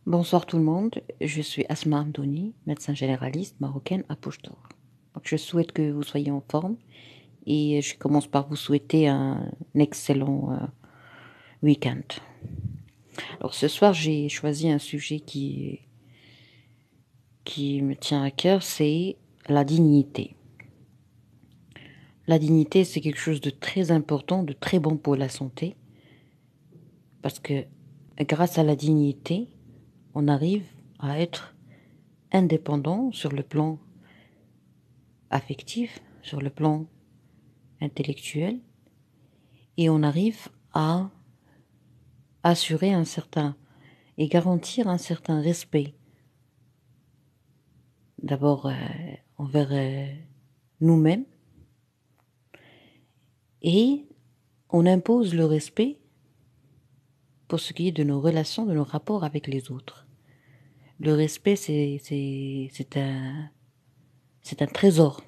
Bonsoir tout le monde, je suis Asma Amdouni, médecin généraliste marocaine à Pouchtour. Donc je souhaite que vous soyez en forme et je commence par vous souhaiter un excellent week-end. Alors ce soir j'ai choisi un sujet qui me tient à cœur, c'est la dignité. La dignité c'est quelque chose de très important, de très bon pour la santé parce que grâce à la dignité, on arrive à être indépendant sur le plan affectif, sur le plan intellectuel, et on arrive à assurer un certain et garantir un certain respect. D'abord envers nous-mêmes, et on impose le respect pour ce qui est de nos relations, de nos rapports avec les autres. Le respect, c'est un trésor.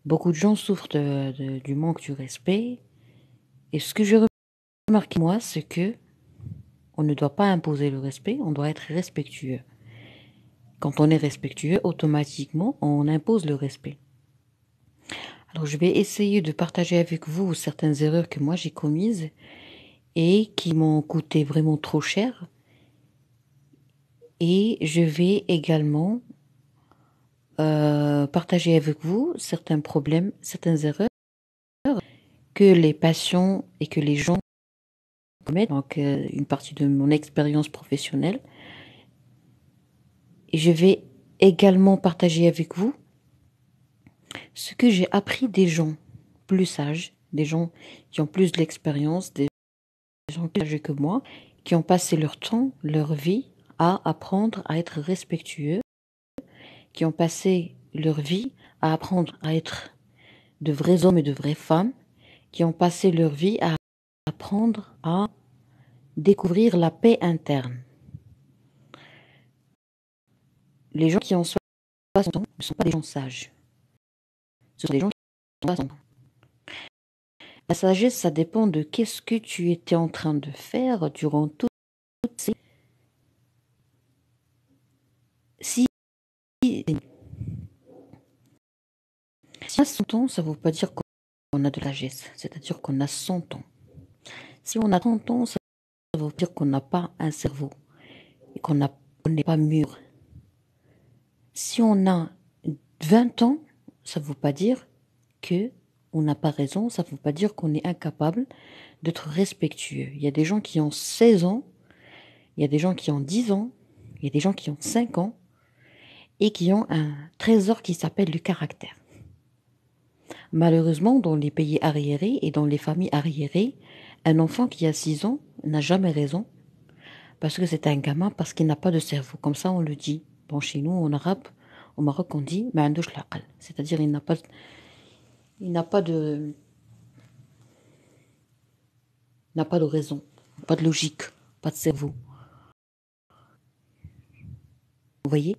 Beaucoup de gens souffrent du manque du respect, et ce que j'ai remarqué moi, c'est que on ne doit pas imposer le respect, on doit être respectueux. Quand on est respectueux, automatiquement, on impose le respect. Alors, je vais essayer de partager avec vous certaines erreurs que moi j'ai commises et qui m'ont coûté vraiment trop cher. Et je vais également partager avec vous certains problèmes, certaines erreurs que les patients et que les gens commettent. Donc, une partie de mon expérience professionnelle. Et je vais également partager avec vous ce que j'ai appris des gens plus sages, des gens qui ont plus d'expérience, des gens plus âgés que moi, qui ont passé leur temps, leur vie à apprendre à être respectueux, qui ont passé leur vie à apprendre à être de vrais hommes et de vraies femmes, qui ont passé leur vie à apprendre à découvrir la paix interne. Les gens qui ont 60 ans ne sont pas des gens sages. Ce sont des gens qui ont 60 ans. La sagesse, ça dépend de qu'est-ce que tu étais en train de faire durant toutes ces... Si, si on a 100 ans, ça ne veut pas dire qu'on a de la sagesse, c'est-à-dire qu'on a 100 ans. Si on a 30 ans, ça veut dire qu'on n'a pas un cerveau et qu'on n'est pas mûr. Si on a 20 ans, ça ne veut pas dire que on n'a pas raison, ça ne veut pas dire qu'on est incapable d'être respectueux. Il y a des gens qui ont 16 ans, il y a des gens qui ont 10 ans, il y a des gens qui ont 5 ans et qui ont un trésor qui s'appelle le caractère. Malheureusement, dans les pays arriérés et dans les familles arriérées, un enfant qui a 6 ans n'a jamais raison parce que c'est un gamin, parce qu'il n'a pas de cerveau. Comme ça, on le dit. Bon, chez nous, en arabe, au Maroc, on dit « ma'andouch l'aql », c'est-à-dire il n'a pas de raison, pas de logique, pas de cerveau. Vous voyez?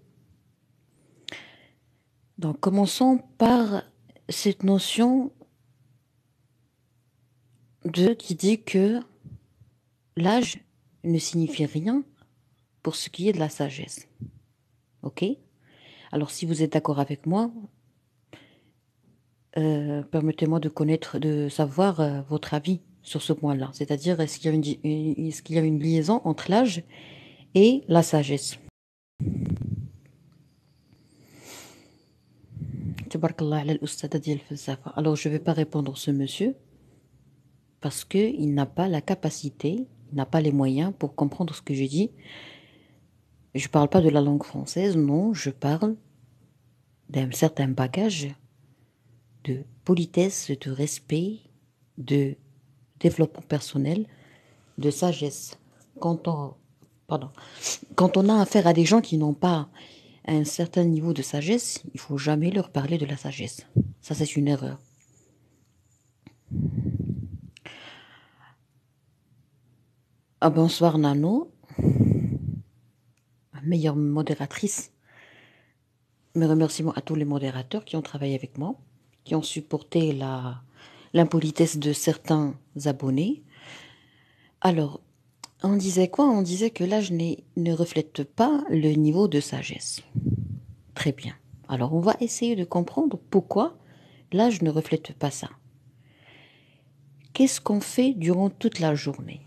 Donc, commençons par cette notion qui dit que l'âge ne signifie rien pour ce qui est de la sagesse. Ok? Alors, si vous êtes d'accord avec moi, permettez-moi de savoir votre avis sur ce point-là. C'est-à-dire, est-ce qu'il y a une liaison entre l'âge et la sagesse? Alors, je ne vais pas répondre à ce monsieur parce qu'il n'a pas la capacité, il n'a pas les moyens pour comprendre ce que je dis. Je ne parle pas de la langue française, non, je parle d'un certain bagage de politesse, de respect, de développement personnel, de sagesse. Quand on, pardon, quand on a affaire à des gens qui n'ont pas un certain niveau de sagesse, il faut jamais leur parler de la sagesse. Ça, c'est une erreur. Ah, bonsoir Nano, meilleure modératrice. Mes remerciements à tous les modérateurs qui ont travaillé avec moi, qui ont supporté l'impolitesse de certains abonnés. Alors, On disait quoi? On disait que l'âge ne reflète pas le niveau de sagesse. Très bien. Alors, on va essayer de comprendre pourquoi l'âge ne reflète pas ça. Qu'est-ce qu'on fait durant toute la journée?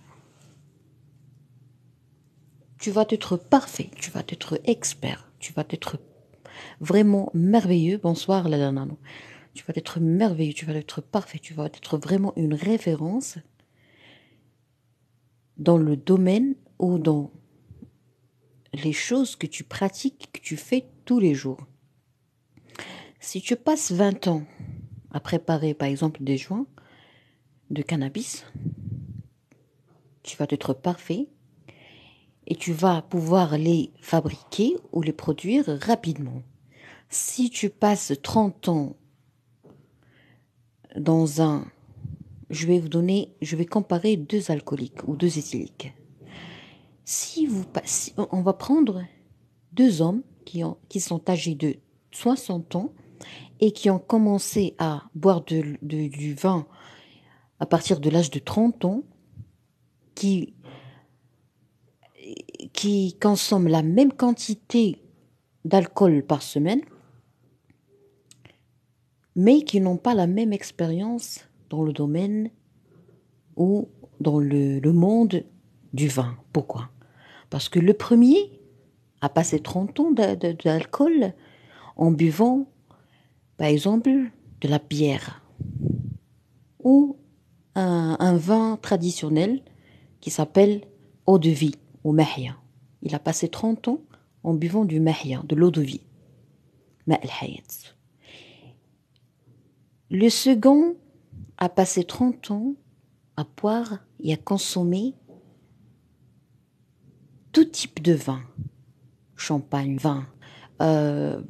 Tu vas être parfait, tu vas être expert, tu vas être vraiment merveilleux. Bonsoir, la nano. Tu vas être merveilleux, tu vas être parfait, tu vas être vraiment une référence dans le domaine ou dans les choses que tu pratiques, que tu fais tous les jours. Si tu passes 20 ans à préparer, par exemple, des joints de cannabis, tu vas être parfait et tu vas pouvoir les fabriquer ou les produire rapidement. Si tu passes 30 ans dans un... Je vais comparer deux alcooliques ou deux éthyliques. Si on va prendre deux hommes qui sont âgés de 60 ans et qui ont commencé à boire du vin à partir de l'âge de 30 ans, qui, qui consomment la même quantité d'alcool par semaine, mais qui n'ont pas la même expérience dans le domaine ou dans le monde du vin. Pourquoi? Parce que le premier a passé 30 ans d'alcool en buvant, par exemple, de la bière ou un vin traditionnel qui s'appelle eau de vie ou mahia. Il a passé 30 ans en buvant du mahia, de l'eau de vie. Le second a passé 30 ans à boire et à consommer tout type de vin. Champagne, vin, euh,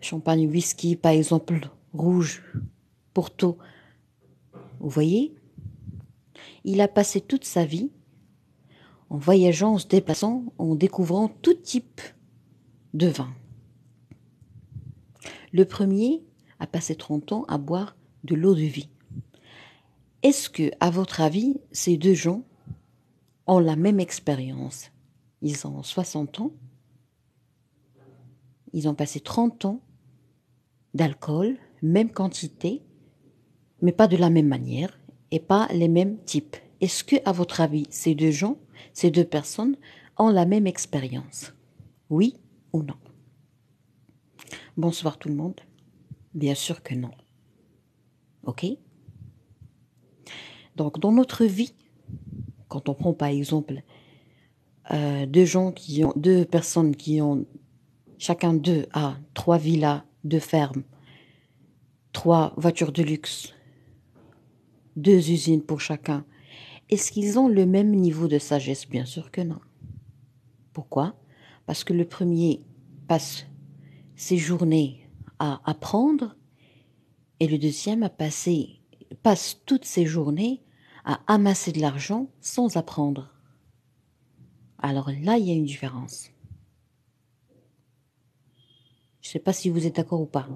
champagne, whisky, par exemple, rouge, Porto. Vous voyez? Il a passé toute sa vie en voyageant, en se déplaçant, en découvrant tout type de vin. Le premier a passé 30 ans à boire de l'eau de vie. Est-ce que, à votre avis, ces deux gens ont la même expérience? Ils ont 60 ans, ils ont passé 30 ans d'alcool, même quantité, mais pas de la même manière et pas les mêmes types. Est-ce que, à votre avis, ces deux gens, ces deux personnes ont la même expérience? Oui ou non? Bonsoir tout le monde. Bien sûr que non. Ok? Donc, dans notre vie, quand on prend par exemple deux personnes qui ont chacun d'eux a 3 villas, 2 fermes, 3 voitures de luxe, 2 usines pour chacun, est-ce qu'ils ont le même niveau de sagesse? Bien sûr que non. Pourquoi? Parce que le premier passe ses journées à apprendre et le deuxième passe toutes ses journées à amasser de l'argent sans apprendre. Alors là, il y a une différence. Je ne sais pas si vous êtes d'accord ou pas.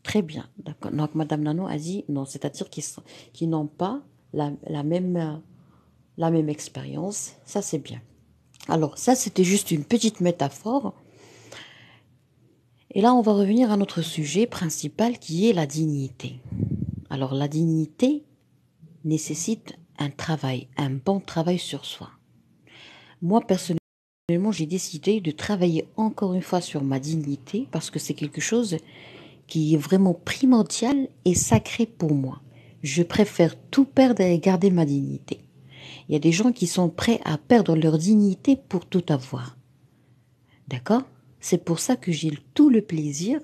Très bien. D'accord. Donc, Madame Nano a dit non, c'est-à-dire qu'ils n'ont pas la même expérience. Ça, c'est bien. Alors, ça, c'était juste une petite métaphore. Et là, on va revenir à notre sujet principal qui est la dignité. Alors, la dignité nécessite un travail, un bon travail sur soi. Moi, personnellement, j'ai décidé de travailler encore une fois sur ma dignité parce que c'est quelque chose qui est vraiment primordial et sacré pour moi. Je préfère tout perdre et garder ma dignité. Il y a des gens qui sont prêts à perdre leur dignité pour tout avoir. D'accord? C'est pour ça que j'ai tout le plaisir.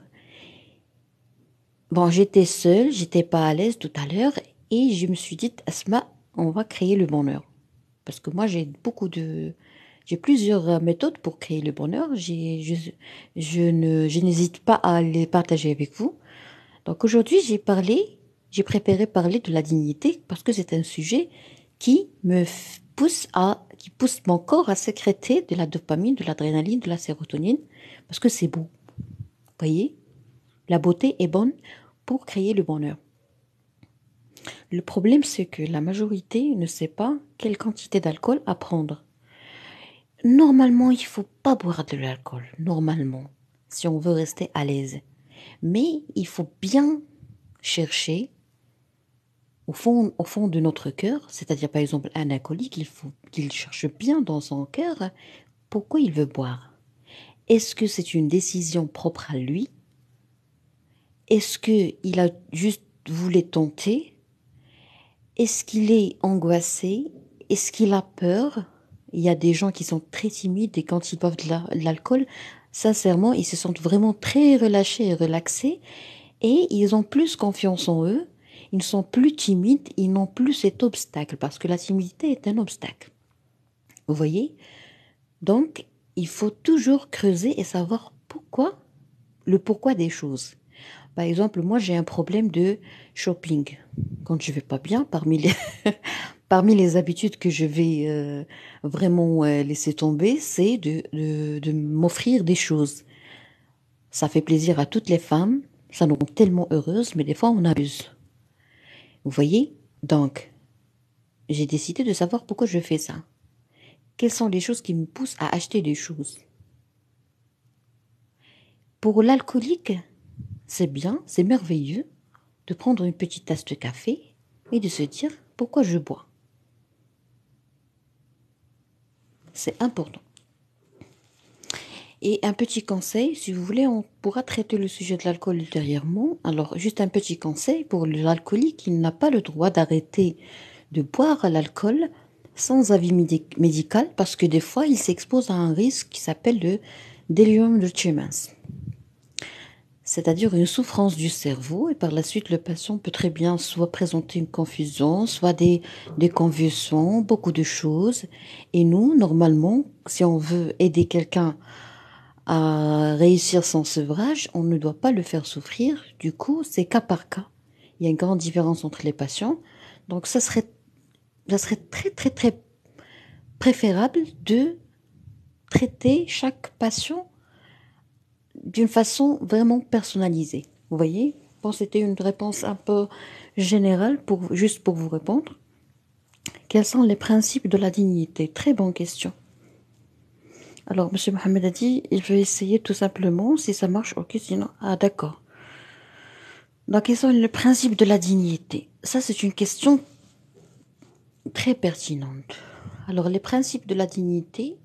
Bon, j'étais seule, j'étais pas à l'aise tout à l'heure et je me suis dit, Asma, on va créer le bonheur. Parce que moi, j'ai plusieurs méthodes pour créer le bonheur. Je n'hésite pas à les partager avec vous. Donc aujourd'hui, j'ai préféré parler de la dignité parce que c'est un sujet qui qui pousse mon corps à sécréter de la dopamine, de l'adrénaline, de la sérotonine, parce que c'est beau. Vous voyez? La beauté est bonne pour créer le bonheur. Le problème, c'est que la majorité ne sait pas quelle quantité d'alcool à prendre. Normalement, il ne faut pas boire de l'alcool, normalement, si on veut rester à l'aise. Mais il faut bien chercher au fond de notre cœur, c'est-à-dire par exemple un alcoolique, il faut qu'il cherche bien dans son cœur pourquoi il veut boire. Est-ce que c'est une décision propre à lui? Est-ce qu'il a juste voulu tenter? Est-ce qu'il est angoissé? Est-ce qu'il a peur? Il y a des gens qui sont très timides et quand ils boivent de l'alcool, sincèrement, ils se sentent vraiment très relâchés et relaxés et ils ont plus confiance en eux. Ils sont plus timides, ils n'ont plus cet obstacle parce que la timidité est un obstacle. Vous voyez? Donc, il faut toujours creuser et savoir le pourquoi des choses. Par exemple, moi, j'ai un problème de shopping. Quand je vais pas bien, parmi les habitudes que je vais vraiment laisser tomber, c'est de m'offrir des choses. Ça fait plaisir à toutes les femmes, ça nous rend tellement heureuses, mais des fois, on abuse. Vous voyez? Donc, j'ai décidé de savoir pourquoi je fais ça. Quelles sont les choses qui me poussent à acheter des choses? Pour l'alcoolique, c'est bien, c'est merveilleux de prendre une petite tasse de café et de se dire pourquoi je bois. C'est important. Et un petit conseil, si vous voulez, on pourra traiter le sujet de l'alcool ultérieurement. Alors, juste un petit conseil pour l'alcoolique, il n'a pas le droit d'arrêter de boire l'alcool sans avis médical parce que des fois, il s'expose à un risque qui s'appelle le delirium de tremens, c'est-à-dire une souffrance du cerveau et par la suite, le patient peut très bien soit présenter une confusion, soit des convulsions, beaucoup de choses. Et nous, normalement, si on veut aider quelqu'un à réussir son sevrage, on ne doit pas le faire souffrir. Du coup, c'est cas par cas. Il y a une grande différence entre les patients. Donc, ça serait très, très, très préférable de traiter chaque patient d'une façon vraiment personnalisée. Vous voyez? Bon, c'était une réponse un peu générale juste pour vous répondre. Quels sont les principes de la dignité? Très bonne question. Alors, Monsieur Mohamed a dit, il veut essayer tout simplement. Si ça marche, ok, sinon, ah, d'accord. Donc, quels sont les principes de la dignité? Ça, c'est une question très pertinente. Alors, les principes de la dignité,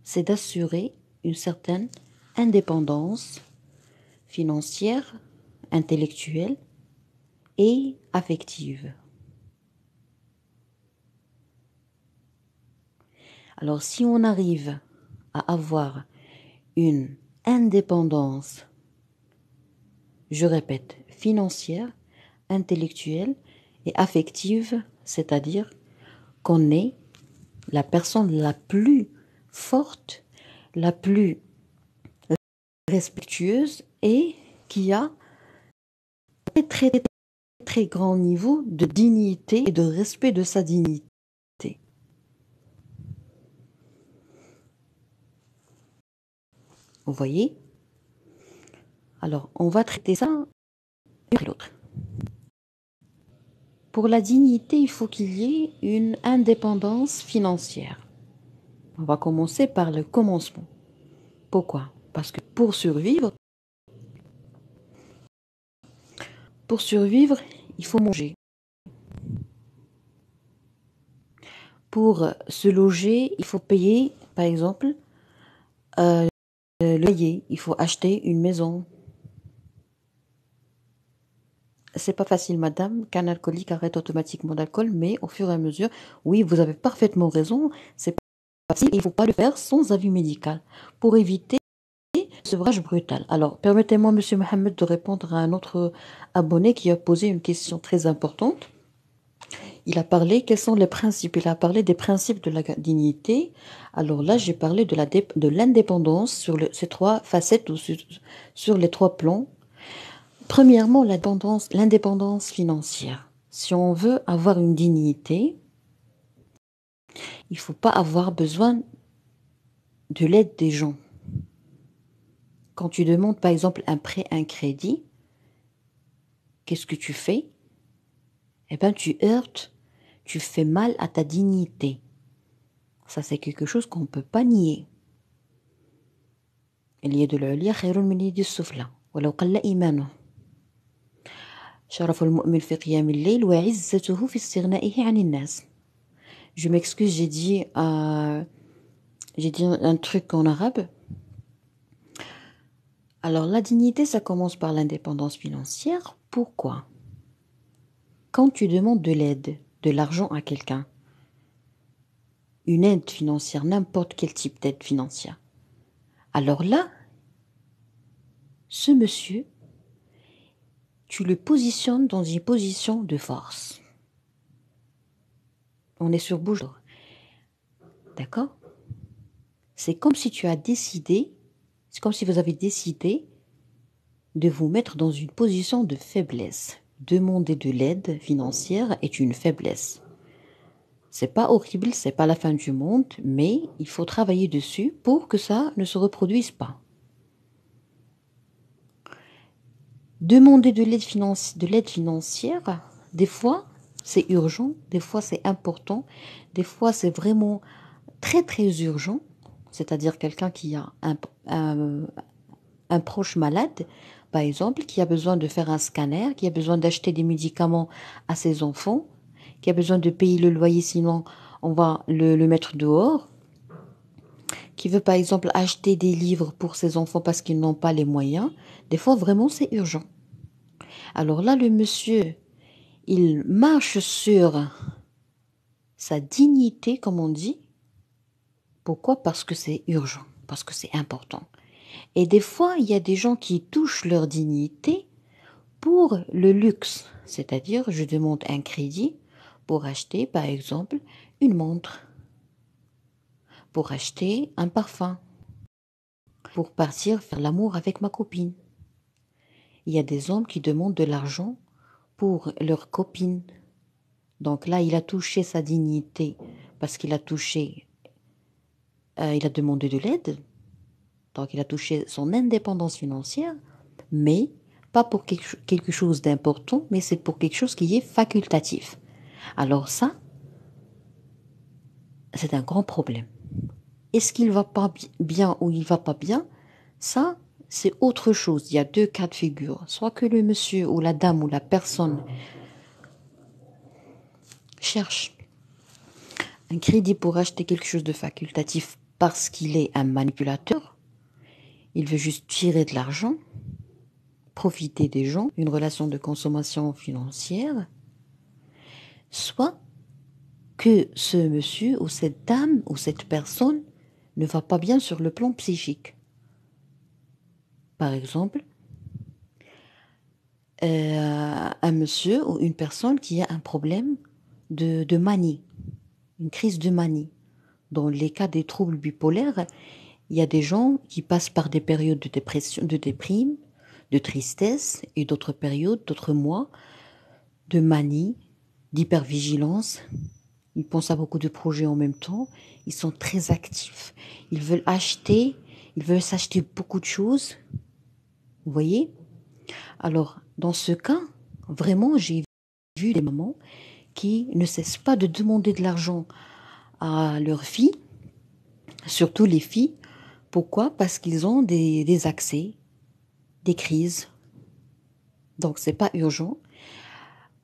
c'est d'assurer une certaine indépendance financière, intellectuelle et affective. Alors, si on arrive à avoir une indépendance, je répète, financière, intellectuelle et affective, c'est-à-dire qu'on est la personne la plus forte, la plus respectueuse et qui a un très, très, très grand niveau de dignité et de respect de sa dignité. Vous voyez? Alors, on va traiter ça l'un après l'autre. Pour la dignité, il faut qu'il y ait une indépendance financière. On va commencer par le commencement. Pourquoi? Parce que pour survivre, il faut manger. Pour se loger, il faut payer, par exemple, le loyer. Il faut acheter une maison. C'est pas facile, madame, qu'un alcoolique arrête automatiquement d'alcool, mais au fur et à mesure, oui, vous avez parfaitement raison, c'est pas facile, il ne faut pas le faire sans avis médical pour éviter le sevrage brutal. Alors, permettez-moi, monsieur Mohamed, de répondre à un autre abonné qui a posé une question très importante. Il a parlé, quels sont les principes? Il a parlé des principes de la dignité. Alors là, j'ai parlé de l'indépendance sur ces trois facettes ou sur les trois plans. Premièrement, l'indépendance financière. Si on veut avoir une dignité, il ne faut pas avoir besoin de l'aide des gens. Quand tu demandes par exemple un prêt, un crédit, qu'est-ce que tu fais? Eh bien, tu heurtes, tu fais mal à ta dignité. Ça, c'est quelque chose qu'on ne peut pas nier. اليد العليا خير من اليد السفلى ولو قل إيمانه. شرف المؤمن في قيام الليل وعزته في استغنائه عن الناس. Je m'excuse, j'ai dit un truc en arabe. Alors, la dignité, ça commence par l'indépendance financière. Pourquoi? Quand tu demandes de l'aide, de l'argent à quelqu'un, une aide financière, n'importe quel type d'aide financière, alors là, ce monsieur, tu le positionnes dans une position de force. On est sur bouche d'or. D'accord? C'est comme si tu as décidé, c'est comme si vous avez décidé de vous mettre dans une position de faiblesse. Demander de l'aide financière est une faiblesse. C'est pas horrible, c'est pas la fin du monde, mais il faut travailler dessus pour que ça ne se reproduise pas. Demander de l'aide financière, des fois c'est urgent, des fois c'est important, des fois c'est vraiment très très urgent, c'est-à-dire quelqu'un qui a un proche malade, par exemple, qui a besoin de faire un scanner, qui a besoin d'acheter des médicaments à ses enfants, qui a besoin de payer le loyer, sinon on va le mettre dehors, qui veut par exemple acheter des livres pour ses enfants parce qu'ils n'ont pas les moyens, des fois vraiment c'est urgent. Alors là, le monsieur, il marche sur sa dignité, comme on dit. Pourquoi? Parce que c'est urgent, parce que c'est important. Et des fois, il y a des gens qui touchent leur dignité pour le luxe. C'est-à-dire, je demande un crédit pour acheter, par exemple, une montre, pour acheter un parfum, pour partir faire l'amour avec ma copine. Il y a des hommes qui demandent de l'argent pour leur copine. Donc là, il a touché sa dignité parce qu'il a touché, il a demandé de l'aide. Donc il a touché son indépendance financière, mais pas pour quelque chose d'important, mais c'est pour quelque chose qui est facultatif. Alors ça, c'est un grand problème. Est-ce qu'il va pas bien ou il va pas bien? Ça, c'est autre chose. Il y a deux cas de figure. Soit que le monsieur ou la dame ou la personne cherche un crédit pour acheter quelque chose de facultatif parce qu'il est un manipulateur. Il veut juste tirer de l'argent, profiter des gens, une relation de consommation financière. Soit que ce monsieur ou cette dame ou cette personne ne va pas bien sur le plan psychique. Par exemple, un monsieur ou une personne qui a un problème de manie, une crise de manie. Dans les cas des troubles bipolaires, il y a des gens qui passent par des périodes de dépression, de déprime, de tristesse et d'autres périodes, d'autres mois, de manie, d'hypervigilance. Ils pensent à beaucoup de projets en même temps. Ils sont très actifs. Ils veulent s'acheter beaucoup de choses. Vous voyez? Alors, dans ce cas, vraiment, j'ai vu des mamans qui ne cessent pas de demander de l'argent à leurs filles, surtout les filles. Pourquoi? Parce qu'ils ont des accès, des crises. Donc, c'est pas urgent.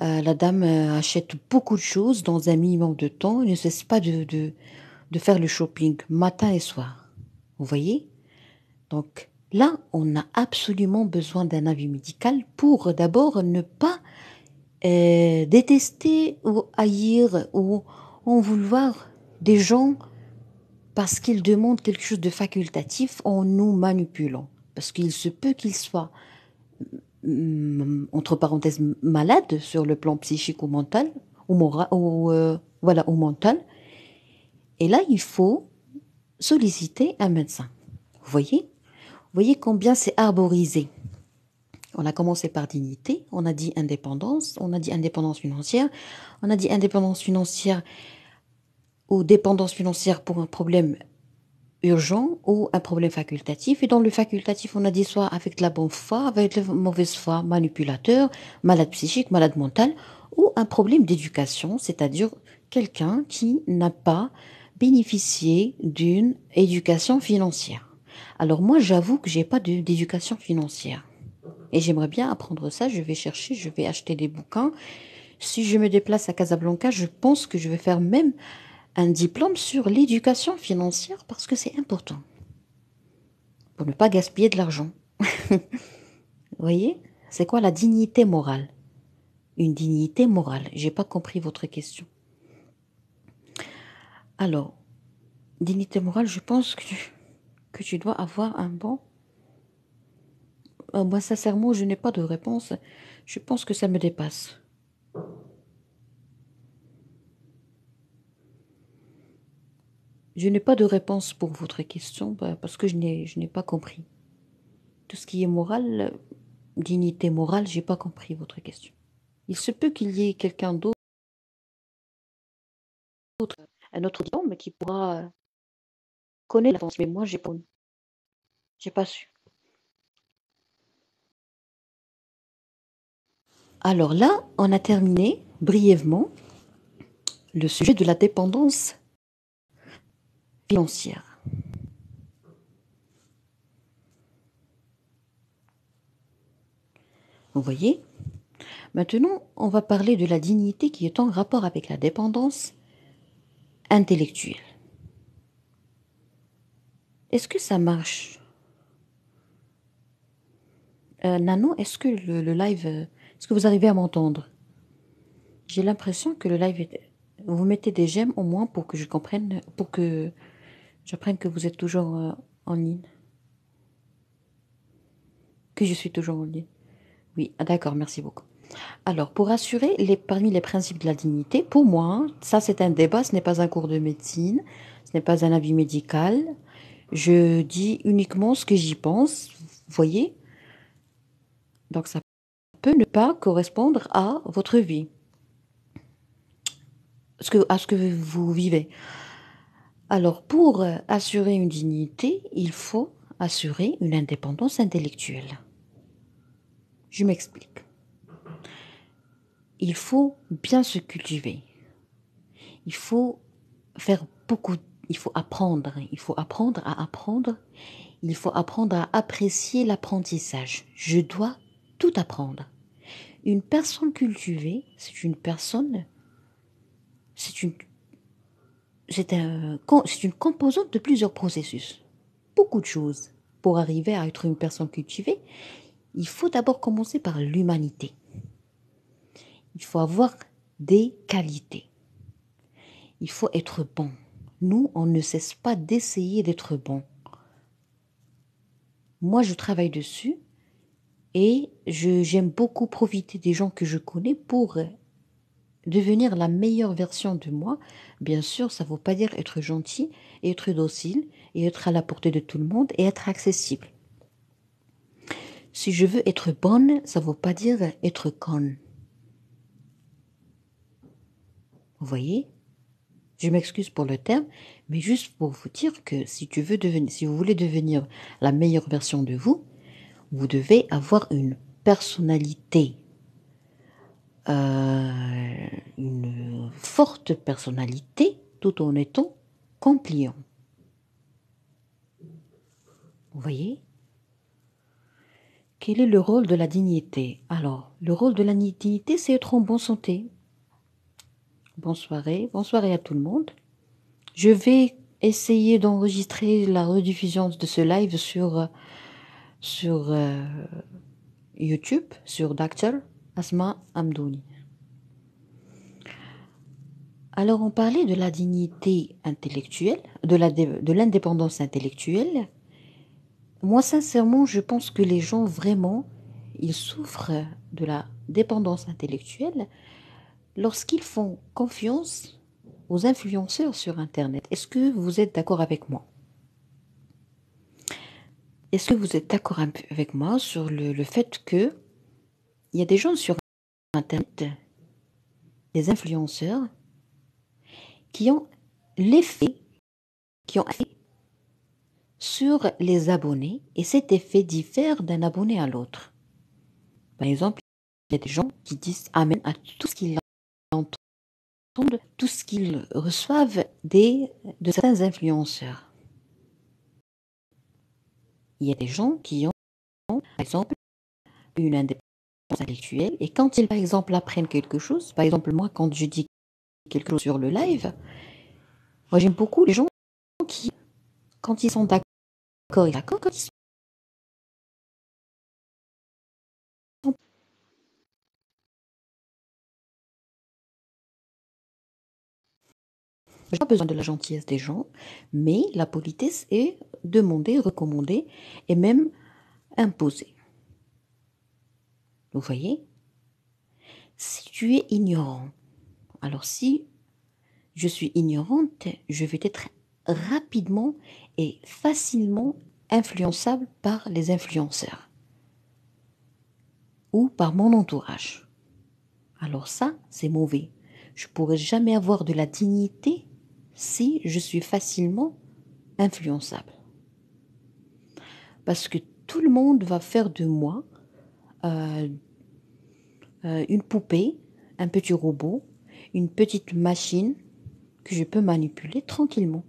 La dame achète beaucoup de choses dans un minimum de temps. Elle ne cesse pas de faire le shopping matin et soir. Vous voyez? Donc là, on a absolument besoin d'un avis médical pour d'abord ne pas détester ou haïr ou en vouloir des gens parce qu'ils demandent quelque chose de facultatif en nous manipulant. Parce qu'il se peut qu'ils soient, entre parenthèses, malades sur le plan psychique ou mental, ou moral, ou mental. Et là, il faut solliciter un médecin. Vous voyez combien c'est arborisé. On a commencé par dignité, on a dit indépendance, on a dit indépendance financière, on a dit indépendance financière ou dépendance financière pour un problème urgent ou un problème facultatif. Et dans le facultatif, on a dit soit avec de la bonne foi, avec de la mauvaise foi, manipulateur, malade psychique, malade mental, ou un problème d'éducation, c'est-à-dire quelqu'un qui n'a pas bénéficier d'une éducation financière. Alors moi, j'avoue que j'ai pas d'éducation financière. Et j'aimerais bien apprendre ça. Je vais chercher, je vais acheter des bouquins. Si je me déplace à Casablanca, je pense que je vais faire même un diplôme sur l'éducation financière parce que c'est important pour ne pas gaspiller de l'argent. Vous voyez? C'est quoi la dignité morale? Une dignité morale. J'ai pas compris votre question. Alors, dignité morale, je pense que tu dois avoir un bon. Moi, sincèrement, je n'ai pas de réponse. Je pense que ça me dépasse. Je n'ai pas de réponse pour votre question parce que je n'ai pas compris. Tout ce qui est moral, dignité morale, j'ai pas compris votre question. Il se peut qu'il y ait quelqu'un d'autre, un autre homme qui pourra connaître la réponse, mais moi, j'ai pas su. Alors là, on a terminé brièvement le sujet de la dépendance financière. Vous voyez? Maintenant, on va parler de la dignité qui est en rapport avec la dépendance intellectuelle. Est-ce que ça marche? Nano, est-ce que le live, est-ce que vous arrivez à m'entendre? J'ai l'impression que le live est... Vous mettez des j'aime au moins pour que je comprenne, pour que j'apprenne que vous êtes toujours en ligne, que je suis toujours en ligne. Oui, ah, d'accord, merci beaucoup. Alors, pour assurer parmi les principes de la dignité, pour moi, ça c'est un débat, ce n'est pas un cours de médecine, ce n'est pas un avis médical. Je dis uniquement ce que j'y pense, vous voyez? Donc ça peut ne pas correspondre à votre vie, à ce que vous vivez. Alors, pour assurer une dignité, il faut assurer une indépendance intellectuelle. Je m'explique. Il faut bien se cultiver. Il faut faire beaucoup, il faut apprendre. Il faut apprendre à apprendre. Il faut apprendre à apprécier l'apprentissage. Je dois tout apprendre. Une personne cultivée, c'est une personne, c'est une, c'est une composante de plusieurs processus. Beaucoup de choses. Pour arriver à être une personne cultivée, il faut d'abord commencer par l'humanité. Il faut avoir des qualités. Il faut être bon. Nous, on ne cesse pas d'essayer d'être bon. Moi, je travaille dessus et j'aime beaucoup profiter des gens que je connais pour devenir la meilleure version de moi. Bien sûr, ça ne veut pas dire être gentil et être docile et être à la portée de tout le monde et être accessible. Si je veux être bonne, ça ne veut pas dire être conne. Vous voyez? Je m'excuse pour le terme, mais juste pour vous dire que si vous voulez devenir la meilleure version de vous, vous devez avoir une personnalité, une forte personnalité, tout en étant compliant. Vous voyez? Quel est le rôle de la dignité? Alors, le rôle de la dignité, c'est être en bonne santé. Bonne soirée à tout le monde. Je vais essayer d'enregistrer la rediffusion de ce live sur YouTube, sur Dr. Asma Amdouni. Alors, on parlait de la dignité intellectuelle, de l'indépendance intellectuelle. Moi, sincèrement, je pense que les gens, vraiment, ils souffrent de la dépendance intellectuelle lorsqu'ils font confiance aux influenceurs sur Internet. Est-ce que vous êtes d'accord avec moi? Est-ce que vous êtes d'accord avec moi sur le fait que il y a des gens sur Internet, des influenceurs, qui ont l'effet, qui ont un effet sur les abonnés, et cet effet diffère d'un abonné à l'autre. Par exemple, il y a des gens qui disent Amen à tout ce qu'ils entendent. tout ce qu'ils reçoivent de certains influenceurs. Il y a des gens qui ont, par exemple, une indépendance intellectuelle et quand ils, par exemple, apprennent quelque chose, par exemple, moi, quand je dis quelque chose sur le live, moi, j'aime beaucoup les gens qui, quand ils sont d'accord, quand ils sont j'ai pas besoin de la gentillesse des gens, mais la politesse est demandée, recommandée et même imposée. Vous voyez? Si tu es ignorant, alors si je suis ignorante, je vais être rapidement et facilement influençable par les influenceurs ou par mon entourage. Alors ça, c'est mauvais. Je ne pourrai jamais avoir de la dignité si je suis facilement influençable. Parce que tout le monde va faire de moi euh, une poupée, un petit robot, une petite machine que je peux manipuler tranquillement.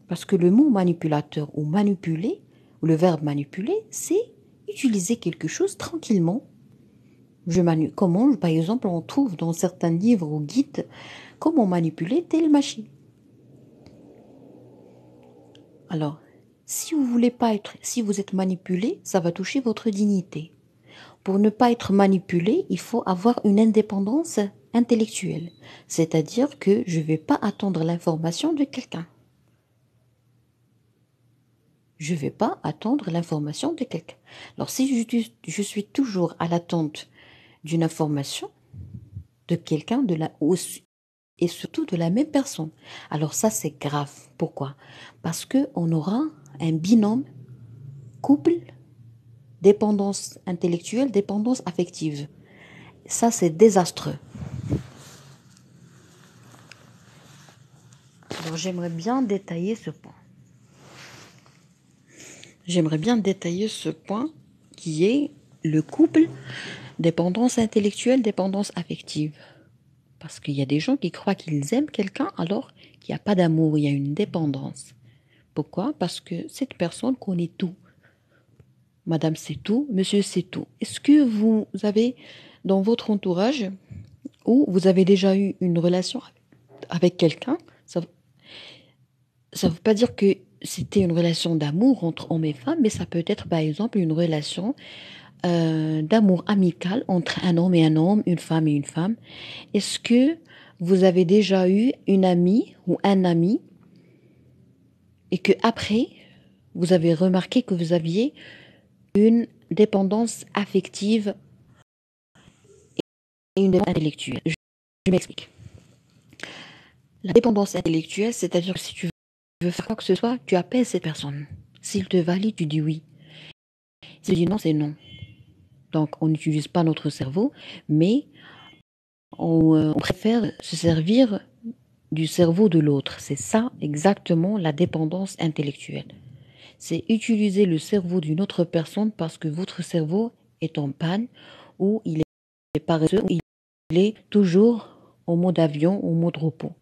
Parce que le mot manipulateur ou manipuler, ou le verbe manipuler, c'est utiliser quelque chose tranquillement. Comment, par exemple, on trouve dans certains livres ou guides comment manipuler telle machine. Alors, si vous voulez pas être, si vous êtes manipulé, ça va toucher votre dignité. Pour ne pas être manipulé, il faut avoir une indépendance intellectuelle. C'est-à-dire que je ne vais pas attendre l'information de quelqu'un. Je ne vais pas attendre l'information de quelqu'un. Alors, si je suis toujours à l'attente d'une information de quelqu'un, et surtout de la même personne, alors ça, c'est grave. Pourquoi? Parce qu'on aura un binôme, couple, dépendance intellectuelle, dépendance affective. Ça, c'est désastreux. Alors, j'aimerais bien détailler ce point. J'aimerais bien détailler ce point qui est le couple, dépendance intellectuelle, dépendance affective. Parce qu'il y a des gens qui croient qu'ils aiment quelqu'un alors qu'il n'y a pas d'amour, il y a une dépendance. Pourquoi? Parce que cette personne connaît tout. Madame sait tout, monsieur sait tout. Est-ce que vous avez dans votre entourage ou vous avez déjà eu une relation avec quelqu'un? Ça ne veut pas dire que c'était une relation d'amour entre hommes et femmes, mais ça peut être par exemple une relation d'amour amical entre un homme, une femme et une femme. Est-ce que vous avez déjà eu une amie ou un ami et que après vous avez remarqué que vous aviez une dépendance affective et une dépendance intellectuelle? Je m'explique. La dépendance intellectuelle, c'est-à-dire que si tu veux faire quoi que ce soit, tu appelles cette personne. S'il te valide, tu dis oui. S'il dit non, c'est non. Donc, on n'utilise pas notre cerveau, mais on préfère se servir du cerveau de l'autre. C'est ça exactement la dépendance intellectuelle. C'est utiliser le cerveau d'une autre personne parce que votre cerveau est en panne ou il est paresseux ou il est toujours en mode avion ou en mode repos.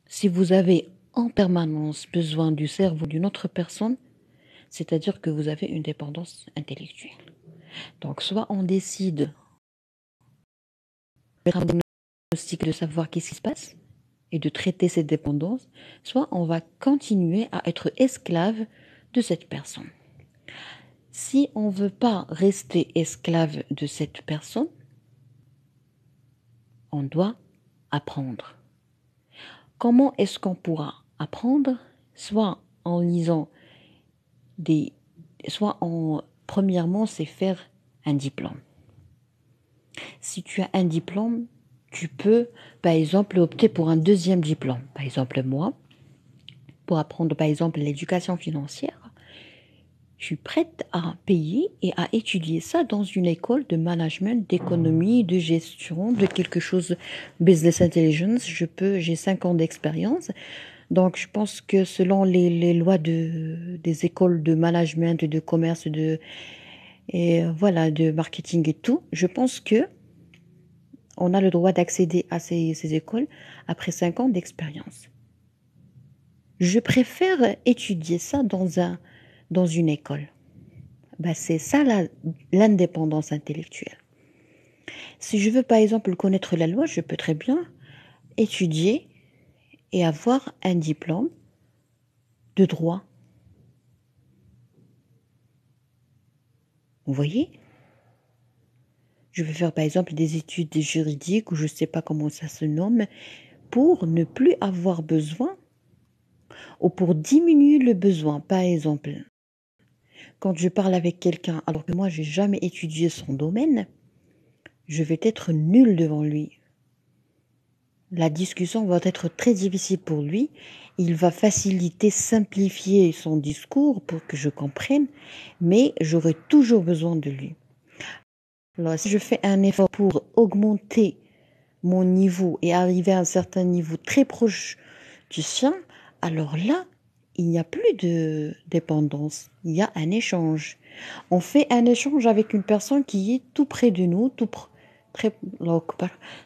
Si vous avez en permanence besoin du cerveau d'une autre personne, c'est-à-dire que vous avez une dépendance intellectuelle. Donc, soit on décide de faire un diagnostic de savoir qu'est-ce qui se passe et de traiter cette dépendance, soit on va continuer à être esclave de cette personne. Si on ne veut pas rester esclave de cette personne, on doit apprendre. Comment est-ce qu'on pourra apprendre? Soit en lisant premièrement, c'est faire un diplôme. Si tu as un diplôme, tu peux, par exemple, opter pour un deuxième diplôme. Par exemple, moi, pour apprendre, par exemple, l'éducation financière, je suis prête à payer et à étudier ça dans une école de management, d'économie, de gestion, de quelque chose, business intelligence. J'ai 5 ans d'expérience. Donc, je pense que selon les lois des écoles de management, de commerce, de marketing et tout, je pense que on a le droit d'accéder à ces écoles après 5 ans d'expérience. Je préfère étudier ça dans une école. Ben, c'est ça l'indépendance intellectuelle. Si je veux par exemple connaître la loi, je peux très bien étudier et avoir un diplôme de droit. Vous voyez? Je vais faire par exemple des études juridiques ou je ne sais pas comment ça se nomme pour ne plus avoir besoin ou pour diminuer le besoin. Par exemple, quand je parle avec quelqu'un alors que moi j'ai jamais étudié son domaine, je vais être nulle devant lui. La discussion va être très difficile pour lui. Il va faciliter, simplifier son discours pour que je comprenne, mais j'aurai toujours besoin de lui. Alors, si je fais un effort pour augmenter mon niveau et arriver à un certain niveau très proche du sien, alors là, il n'y a plus de dépendance, il y a un échange. On fait un échange avec une personne qui est tout près de nous,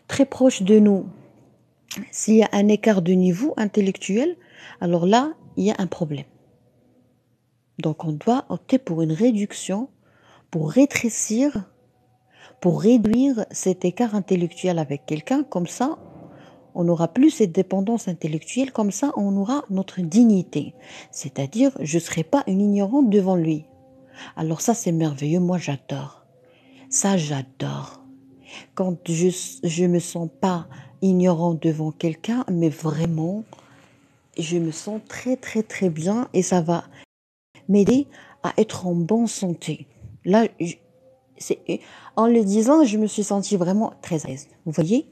très proche de nous. S'il y a un écart de niveau intellectuel, alors là, il y a un problème. Donc, on doit opter pour une réduction, pour rétrécir, pour réduire cet écart intellectuel avec quelqu'un. Comme ça, on n'aura plus cette dépendance intellectuelle. Comme ça, on aura notre dignité. C'est-à-dire, je ne serai pas une ignorante devant lui. Alors ça, c'est merveilleux. Moi, j'adore. Ça, j'adore. Quand je me sens pas ignorant devant quelqu'un, mais vraiment, je me sens très très très bien et ça va m'aider à être en bonne santé. Là, en le disant, je me suis sentie vraiment très à l'aise. Vous voyez?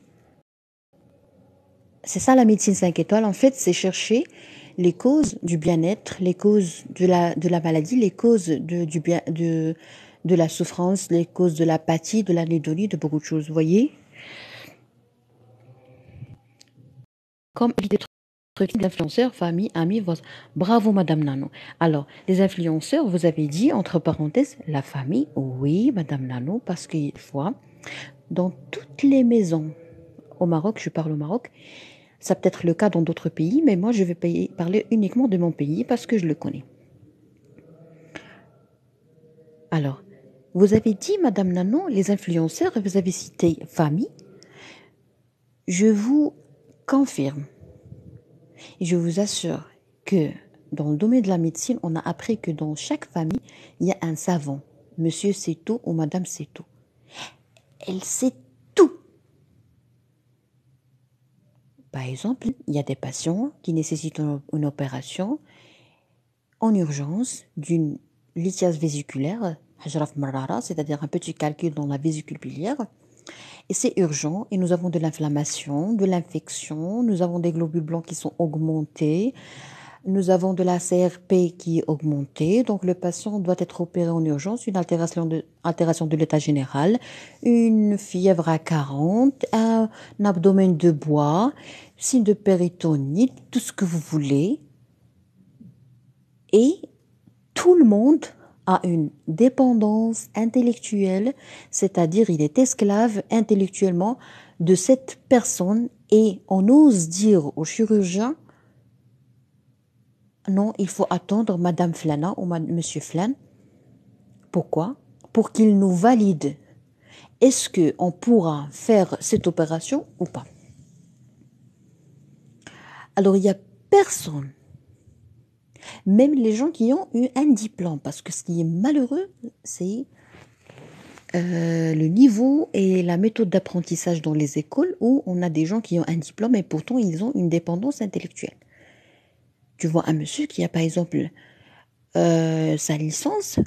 C'est ça la médecine 5 étoiles. En fait, c'est chercher les causes du bien-être, les causes de la maladie, les causes de la souffrance, les causes de l'apathie, de l'anédonie, de beaucoup de choses. Vous voyez? Comme éviter d'influenceurs, famille, amis, voisins. Bravo, Madame Nano. Alors, les influenceurs, vous avez dit, entre parenthèses, la famille. Oui, Madame Nano, parce qu'il faut, dans toutes les maisons au Maroc, je parle au Maroc, ça peut être le cas dans d'autres pays, mais moi, je vais parler uniquement de mon pays parce que je le connais. Alors, vous avez dit, Madame Nano, les influenceurs, vous avez cité famille. Je vous confirme et je vous assure que dans le domaine de la médecine, on a appris que dans chaque famille, il y a un savant. Monsieur sait tout ou Madame sait tout. Elle sait tout. Par exemple, il y a des patients qui nécessitent une opération en urgence d'une lithiase vésiculaire, c'est-à-dire un petit calcul dans la vésicule biliaire. Et c'est urgent et nous avons de l'inflammation, de l'infection, nous avons des globules blancs qui sont augmentés, nous avons de la CRP qui est augmentée, donc le patient doit être opéré en urgence, une altération de l'état général, une fièvre à 40, un abdomen de bois, signe de péritonite, tout ce que vous voulez. Et tout le monde a une dépendance intellectuelle, c'est-à-dire il est esclave intellectuellement de cette personne et on ose dire au chirurgien non, il faut attendre Madame Flana ou Monsieur Flan. Pourquoi? Pour qu'il nous valide. Est-ce qu'on pourra faire cette opération ou pas? Alors, il n'y a personne, même les gens qui ont eu un diplôme, parce que ce qui est malheureux, c'est le niveau et la méthode d'apprentissage dans les écoles où on a des gens qui ont un diplôme et pourtant ils ont une dépendance intellectuelle. Tu vois un monsieur qui a par exemple sa licence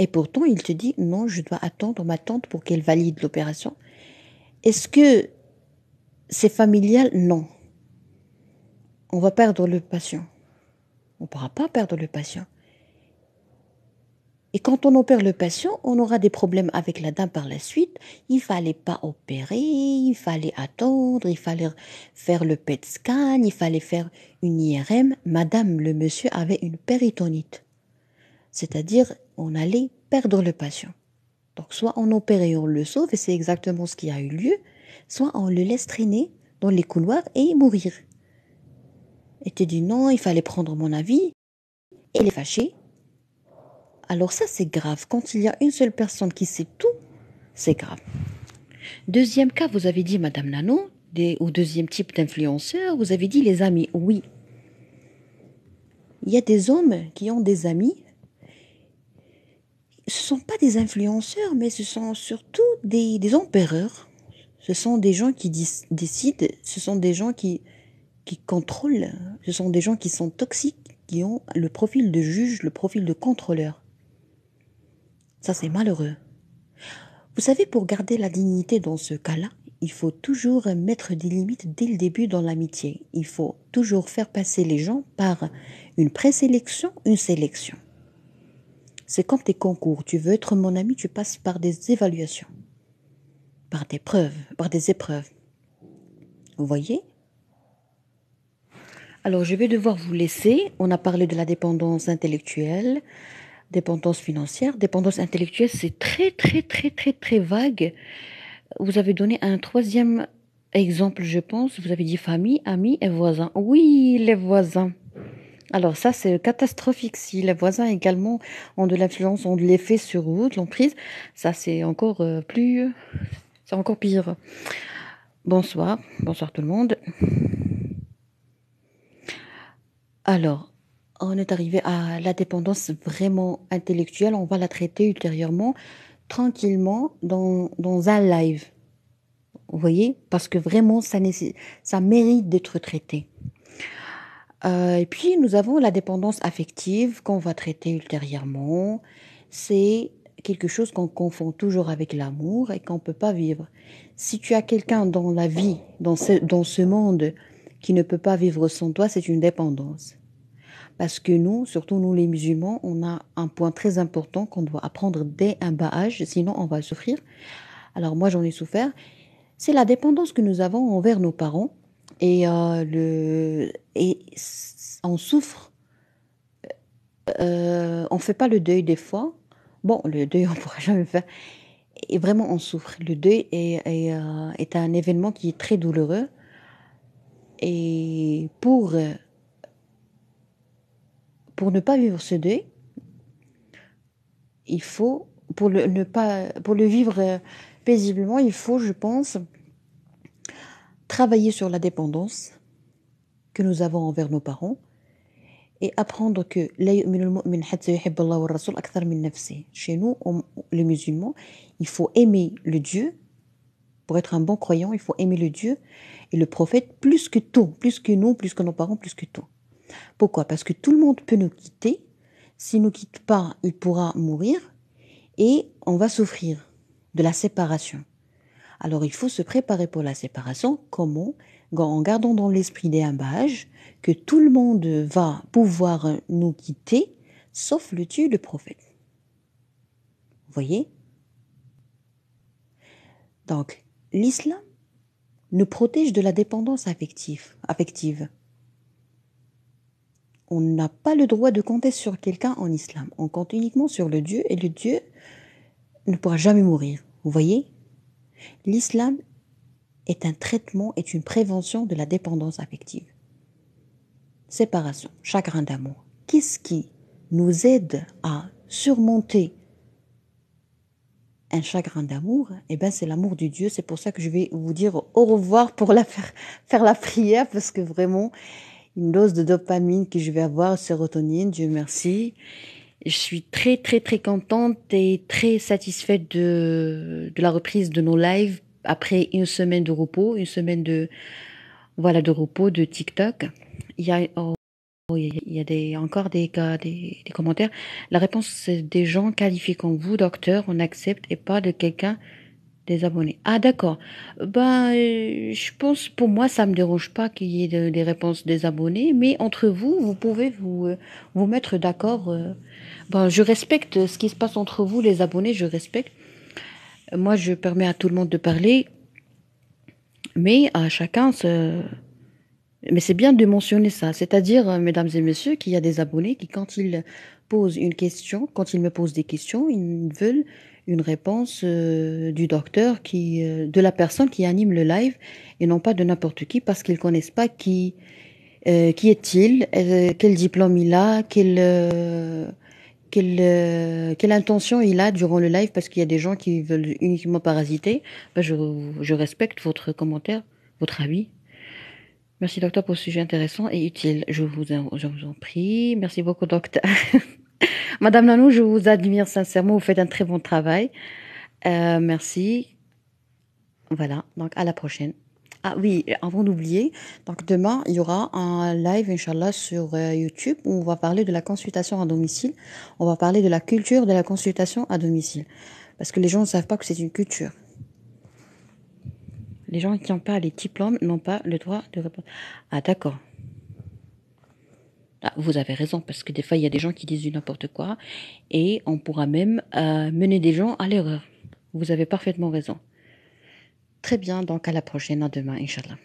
et pourtant il te dit non, je dois attendre ma tante pour qu'elle valide l'opération. Est-ce que c'est familial? Non. On va perdre le patient. On ne pourra pas perdre le patient. Et quand on opère le patient, on aura des problèmes avec la dame par la suite. Il fallait pas opérer, il fallait attendre, il fallait faire le PET scan, il fallait faire une IRM. Madame, le monsieur avait une péritonite. C'est-à-dire, on allait perdre le patient. Donc, soit on opère et on le sauve, et c'est exactement ce qui a eu lieu, soit on le laisse traîner dans les couloirs et mourir. Et tu dis non, il fallait prendre mon avis, et il est fâché. Alors ça, c'est grave. Quand il y a une seule personne qui sait tout, c'est grave. Deuxième cas, vous avez dit, Madame Nano, ou deuxième type d'influenceur, vous avez dit les amis. Oui. Il y a des hommes qui ont des amis. Ce ne sont pas des influenceurs, mais ce sont surtout des empereurs. Ce sont des gens qui décident, ce sont des gens qui contrôlent, ce sont des gens qui sont toxiques, qui ont le profil de juge, le profil de contrôleur. Ça, c'est malheureux. Vous savez, pour garder la dignité dans ce cas-là, il faut toujours mettre des limites dès le début dans l'amitié. Il faut toujours faire passer les gens par une présélection, une sélection. C'est comme tes concours. Tu veux être mon ami, tu passes par des évaluations, par des preuves, par des épreuves. Vous voyez? Alors, je vais devoir vous laisser. On a parlé de la dépendance intellectuelle, dépendance financière. Dépendance intellectuelle, c'est très, très, très, très, très vague. Vous avez donné un troisième exemple, je pense. Vous avez dit famille, amis et voisins. Oui, les voisins. Alors ça, c'est catastrophique. Si les voisins également ont de l'influence, ont de l'effet sur vous, de l'emprise, ça c'est encore c'est encore pire. Bonsoir, bonsoir tout le monde. Alors, on est arrivé à la dépendance vraiment intellectuelle. On va la traiter ultérieurement, tranquillement, dans un live. Vous voyez? Parce que vraiment, ça mérite d'être traité. Et puis, nous avons la dépendance affective qu'on va traiter ultérieurement. C'est quelque chose qu'on confond toujours avec l'amour et qu'on ne peut pas vivre. Si tu as quelqu'un dans la vie, dans ce monde, qui ne peut pas vivre sans toi, c'est une dépendance. Parce que nous, surtout nous les musulmans, on a un point très important qu'on doit apprendre dès un bas âge, sinon on va souffrir. Alors moi, j'en ai souffert. C'est la dépendance que nous avons envers nos parents. Et on souffre, on fait pas le deuil des fois. Bon, le deuil, on pourra jamais le faire. Et vraiment, on souffre. Le deuil est un événement qui est très douloureux. Et pour ne pas vivre ce deuil, il faut, pour le vivre paisiblement, il faut, je pense, travailler sur la dépendance que nous avons envers nos parents et apprendre que chez nous, les musulmans, il faut aimer le Dieu. Pour être un bon croyant, il faut aimer le Dieu et le prophète plus que tout, plus que nous, plus que nos parents, plus que tout. Pourquoi? Parce que tout le monde peut nous quitter. S'il ne nous quitte pas, il pourra mourir et on va souffrir de la séparation. Alors il faut se préparer pour la séparation. Comment? En gardant dans l'esprit dès un bas âge que tout le monde va pouvoir nous quitter, sauf le Dieu, le prophète. Vous voyez? Donc, l'islam nous protège de la dépendance affective. On n'a pas le droit de compter sur quelqu'un en islam. On compte uniquement sur le Dieu et le Dieu ne pourra jamais mourir. Vous voyez? L'islam est un traitement, est une prévention de la dépendance affective. Séparation, chagrin d'amour. Qu'est-ce qui nous aide à surmonter un chagrin d'amour? Eh bien, c'est l'amour du Dieu. C'est pour ça que je vais vous dire au revoir pour faire la prière, parce que vraiment, une dose de dopamine que je vais avoir, sérotonine, Dieu merci. Je suis très, très, très contente et très satisfaite de la reprise de nos lives après une semaine de repos, une semaine de repos de TikTok. Il y a encore des commentaires. La réponse, c'est des gens qualifiés comme vous, docteur, on accepte, et pas de quelqu'un des abonnés. Ah, d'accord. Je pense, pour moi, ça me dérange pas qu'il y ait des réponses des abonnés, mais entre vous, vous pouvez vous mettre d'accord. Je respecte ce qui se passe entre vous, les abonnés, je respecte. Moi, je permets à tout le monde de parler, mais à chacun Mais c'est bien de mentionner ça. C'est-à-dire, mesdames et messieurs, qu'il y a des abonnés qui, quand ils posent une question, quand ils me posent des questions, ils veulent une réponse du docteur, de la personne qui anime le live, et non pas de n'importe qui, parce qu'ils connaissent pas qui est-il, quel diplôme il a, quelle intention il a durant le live, parce qu'il y a des gens qui veulent uniquement parasiter. Ben, je respecte votre commentaire, votre avis. Merci, docteur, pour ce sujet intéressant et utile. Je vous en prie. Merci beaucoup, docteur. Madame Nanou, je vous admire sincèrement. Vous faites un très bon travail. Merci. Voilà. Donc, à la prochaine. Ah oui, avant d'oublier, donc demain, il y aura un live, Inch'Allah, sur YouTube où on va parler de la consultation à domicile. On va parler de la culture de la consultation à domicile. Parce que les gens ne savent pas que c'est une culture. Les gens qui n'ont pas les diplômes n'ont pas le droit de répondre. Ah, d'accord. Ah, vous avez raison, parce que des fois, il y a des gens qui disent du n'importe quoi et on pourra même mener des gens à l'erreur. Vous avez parfaitement raison. Très bien, donc à la prochaine, à demain, Inch'Allah.